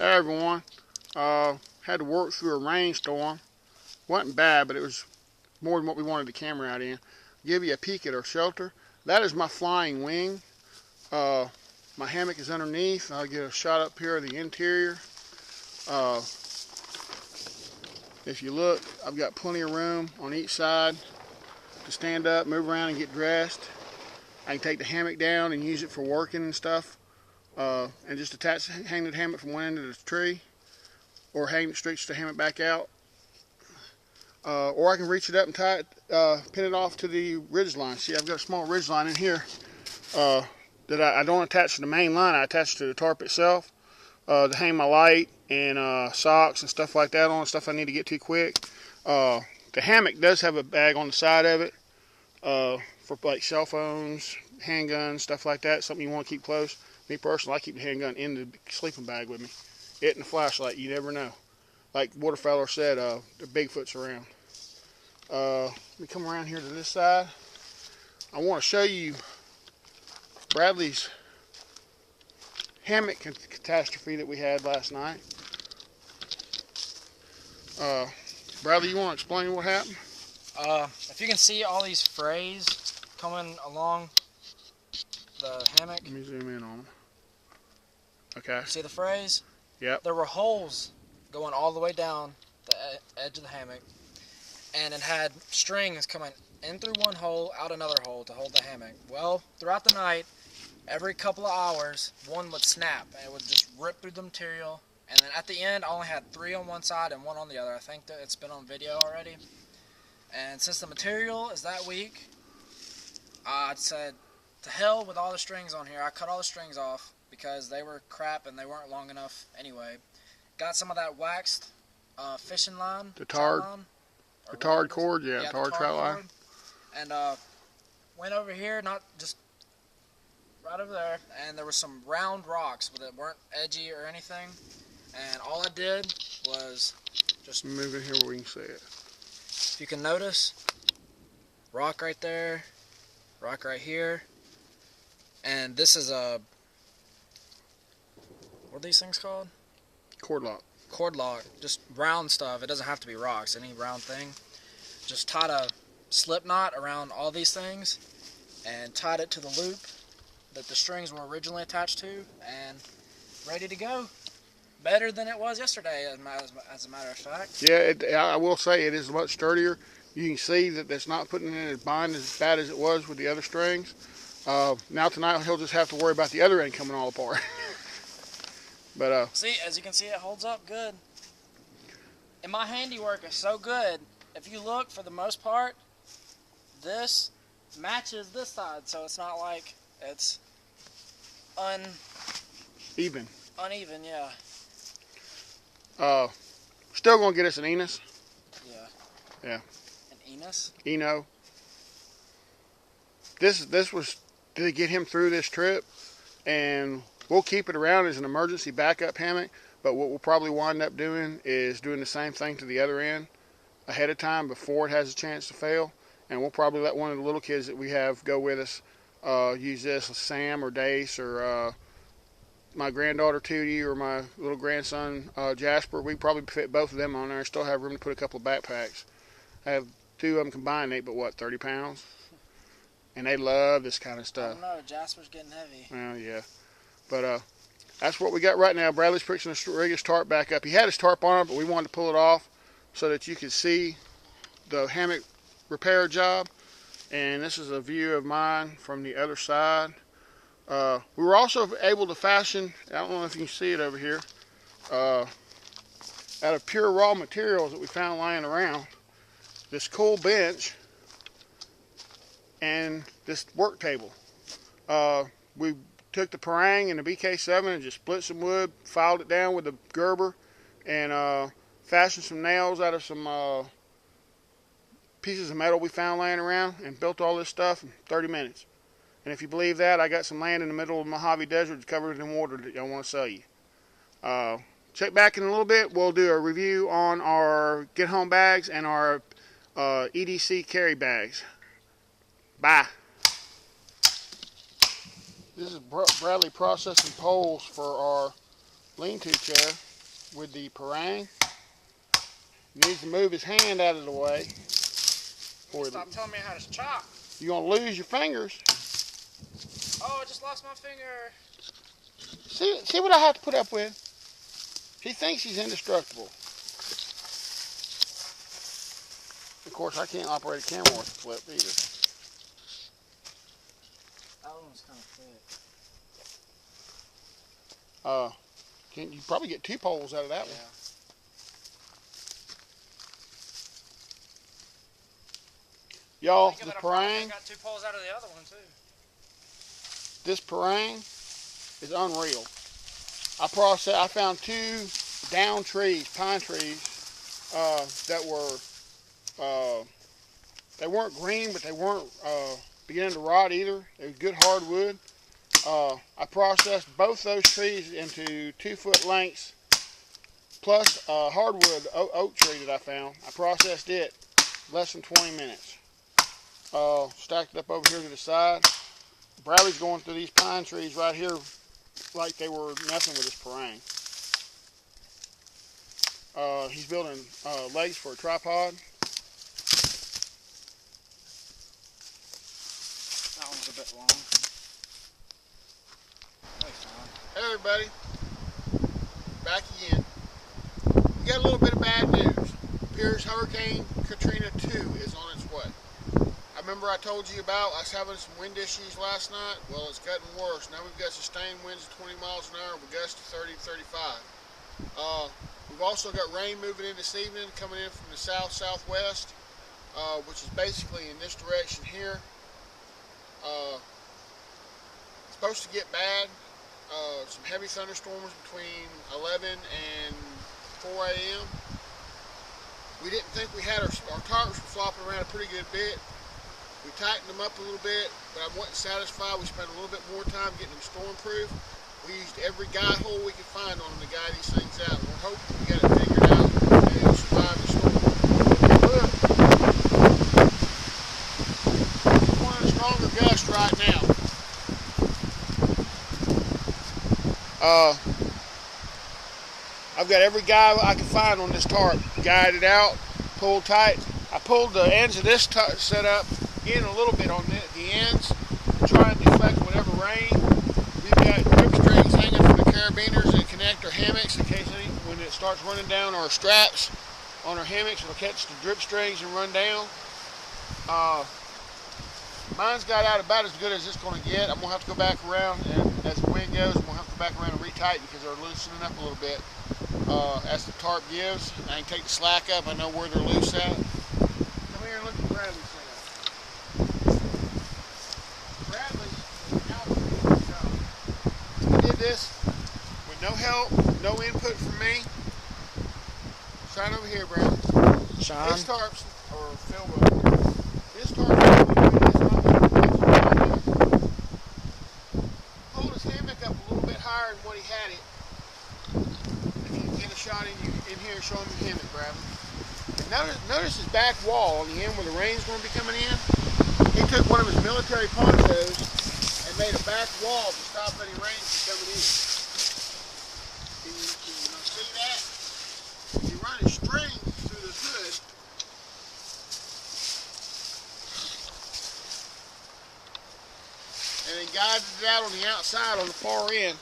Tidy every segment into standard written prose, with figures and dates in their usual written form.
Hey everyone, had to work through a rainstorm. Wasn't bad, but it was more than what we wanted the camera out in. Give you a peek at our shelter. That is my flying wing. My hammock is underneath. I'll get a shot up here of the interior. If you look, I've got plenty of room on each side to stand up, move around, and get dressed. I can take the hammock down and use it for working and stuff. And just hang the hammock from one end of the tree, or stretch the hammock back out. Or I can reach it up and tie it, pin it off to the ridge line. See, I've got a small ridge line in here that I don't attach to the main line. I attach to the tarp itself to hang my light and socks and stuff like that on, stuff I need to get to quick. The hammock does have a bag on the side of it for like cell phones, handguns, stuff like that, something you want to keep close. Me personally, I keep the handgun in the sleeping bag with me. It and the flashlight, you never know. Like Waterfowler said, the Bigfoot's around. Let me come around here to this side. I want to show you Bradley's hammock catastrophe that we had last night. Bradley, you want to explain what happened? If you can see all these frays coming along the hammock. Let me zoom in on them. Okay. See the frays? Yep. There were holes going all the way down the edge of the hammock, and it had strings coming in through one hole, out another hole to hold the hammock. Well, throughout the night, every couple of hours, one would snap, and it would just rip through the material. And then at the end, I only had 3 on one side and 1 on the other. I think that it's been on video already. And since the material is that weak, I said, to hell with all the strings on here. I cut all the strings off because they were crap and they weren't long enough anyway. Got some of that waxed fishing line. The tarred cord, yeah, tarred trout line. And went over here, not just right over there, and there were some round rocks that weren't edgy or anything. And all I did was just move in here where we can see it. If you can notice, rock right there, rock right here, and this is a, what are these things called? Cord lock. Cord lock, just round stuff. It doesn't have to be rocks, any round thing. Just tied a slip knot around all these things and tied it to the loop that the strings were originally attached to, and ready to go. Better than it was yesterday, as a matter of fact. Yeah, I will say it is much sturdier. You can see that it's not putting it in a bind as bad as it was with the other strings. Now tonight he'll just have to worry about the other end coming all apart. But see, as you can see, it holds up good. And my handiwork is so good. If you look, for the most part, this matches this side, so it's not like it's uneven, yeah. Still gonna get us an Enos. Yeah. Yeah. An Enos? Eno. This was to get him through this trip, and we'll keep it around as an emergency backup hammock. But what we'll probably wind up doing is doing the same thing to the other end ahead of time before it has a chance to fail. And we'll probably let one of the little kids that we have go with us use this, Sam or Dace or my granddaughter Tootie or my little grandson Jasper. We probably fit both of them on there and still have room to put a couple of backpacks. I have 2 of them combined, they but 30 pounds? And they love this kind of stuff. I don't know, Jasper's getting heavy. Well, yeah. But that's what we got right now. Bradley's fixing to rig his tarp back up. He had his tarp on it, but we wanted to pull it off so that you could see the hammock repair job. And this is a view of mine from the other side. We were also able to fashion, I don't know if you can see it over here, out of pure raw materials that we found lying around, this cool bench and this work table. We took the parang and the BK7 and just split some wood, filed it down with a Gerber, and fashioned some nails out of some pieces of metal we found laying around, and built all this stuff in 30 minutes. And if you believe that, I got some land in the middle of the Mojave Desert covered in water that I want to sell you. Check back in a little bit. We'll do a review on our get home bags and our EDC carry bags. Bye. This is Bradley processing poles for our lean-to chair. with the parang. He needs to move his hand out of the way. Stop telling me how to chop. You're going to lose your fingers. Oh, I just lost my finger. See what I have to put up with? He thinks he's indestructible. Of course, I can't operate a camera with a flip either. That one's kind of thick. You probably get 2 poles out of that one. Y'all, the parang. Got 2 poles out of the other one too. This parang is unreal. I found 2 down trees, pine trees, that were they weren't green, but they weren't beginning to rot either. They were good hardwood. I processed both those trees into 2-foot lengths, plus a hardwood oak tree that I found. I processed it less than 20 minutes. Stacked it up over here to the side. Bradley's going through these pine trees right here like they were nothing with his parang. He's building legs for a tripod. That one's a bit long. Hey everybody, back again. We got a little bit of bad news. Appears Hurricane Katrina 2 is on its way. I remember I told you about us having some wind issues last night. Well, it's gotten worse. Now we've got sustained winds of 20 miles an hour with gusts of 30 to 35. We've also got rain moving in this evening, coming in from the south-southwest, which is basically in this direction here. It's supposed to get bad. Some heavy thunderstorms between 11 and 4 a.m. We didn't think we had our tarps were flopping around a pretty good bit. We tightened them up a little bit, but I wasn't satisfied. We spent a little bit more time getting them storm-proof. We used every guide hole we could find on them to guide these things out. We're hoping we got it figured out and it'll survive the storm. Look, it's one of the stronger gusts right now. I've got every guide I can find on this tarp guided out, pulled tight. I pulled the ends of this setup in a little bit on the ends to try and deflect whatever rain. We've got grip strings hanging from the carabiners that connect our hammocks in case when it starts running down our straps on our hammocks, it'll catch the drip strings and run down. Mine's got out about as good as it's going to get. I'm going to have to go back around, and as the wind goes, I'm going to have to go back around and retighten because they're loosening up a little bit. As the tarp gives, I can take the slack up. I know where they're loose at. Come here and look at Bradley's setup. Bradley's out. He did this with no help, no input from me. Shine over here, Bradley. Shine. His tarps, or Phil will. His tarps. Hold his hammock up a little bit higher than what he had it. If you can get a shot in here, show him the hammock, Bradley. And notice his back wall on the end where the rain's going to be coming in. He took one of his military ponchos and made a back wall to stop any rain from coming in. Can you see that? You run a string through the hood. And then guided it out on the outside on the far end.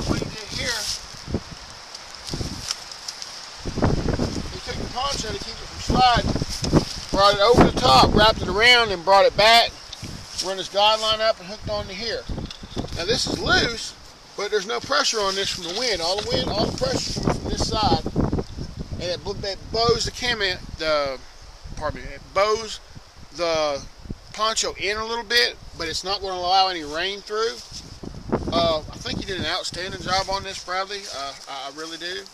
What he did here, he took the poncho to keep it from sliding, brought it over the top, wrapped it around, and brought it back, run his guide line up, and hooked onto here. Now this is loose, but there's no pressure on this from the wind. All the pressure coming from this side. And it bows it bows the poncho in a little bit, but it's not going to allow any rain through. I think you did an outstanding job on this, Bradley. I really do.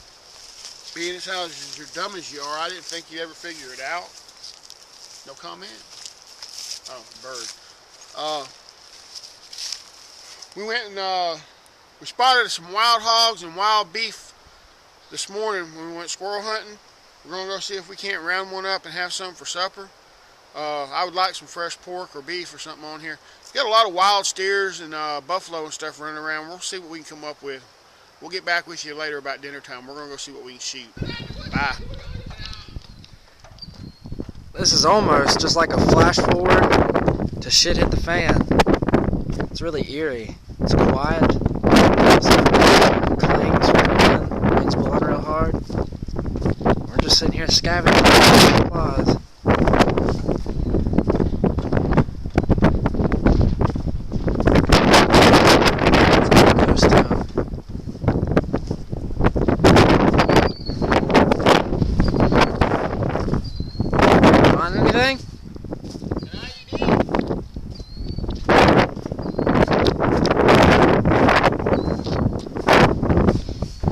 Being as how you're dumb as you are, I didn't think you'd ever figure it out. No comment? Oh, bird. We went and we spotted some wild hogs and wild beef this morning when we went squirrel hunting. We're going to go see if we can't round one up and have some for supper. I would like some fresh pork or beef or something on here. Got a lot of wild steers and buffalo and stuff running around. We'll see what we can come up with. We'll get back with you later about dinner time. We're going to go see what we can shoot. Bye. This is almost just like a flash forward to shit hit the fan. It's really eerie. It's quiet. Clangs from the wind. It's blowing real hard. We're just sitting here scavenging supplies. Anything?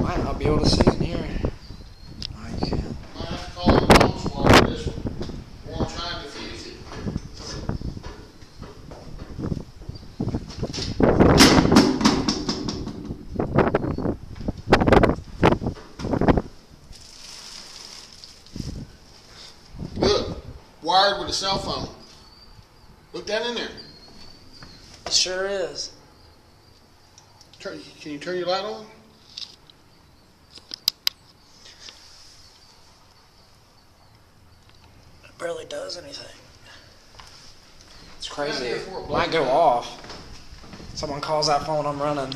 Might not be able to see in here. Oh, you can. Might have to call it a bomb squad for this one. We're going to try and defuse it. Look, wired with a cell phone. Look down in there. It sure is. Can you turn your light on? It barely does anything. It's crazy. It might go off. Someone calls that phone, I'm running.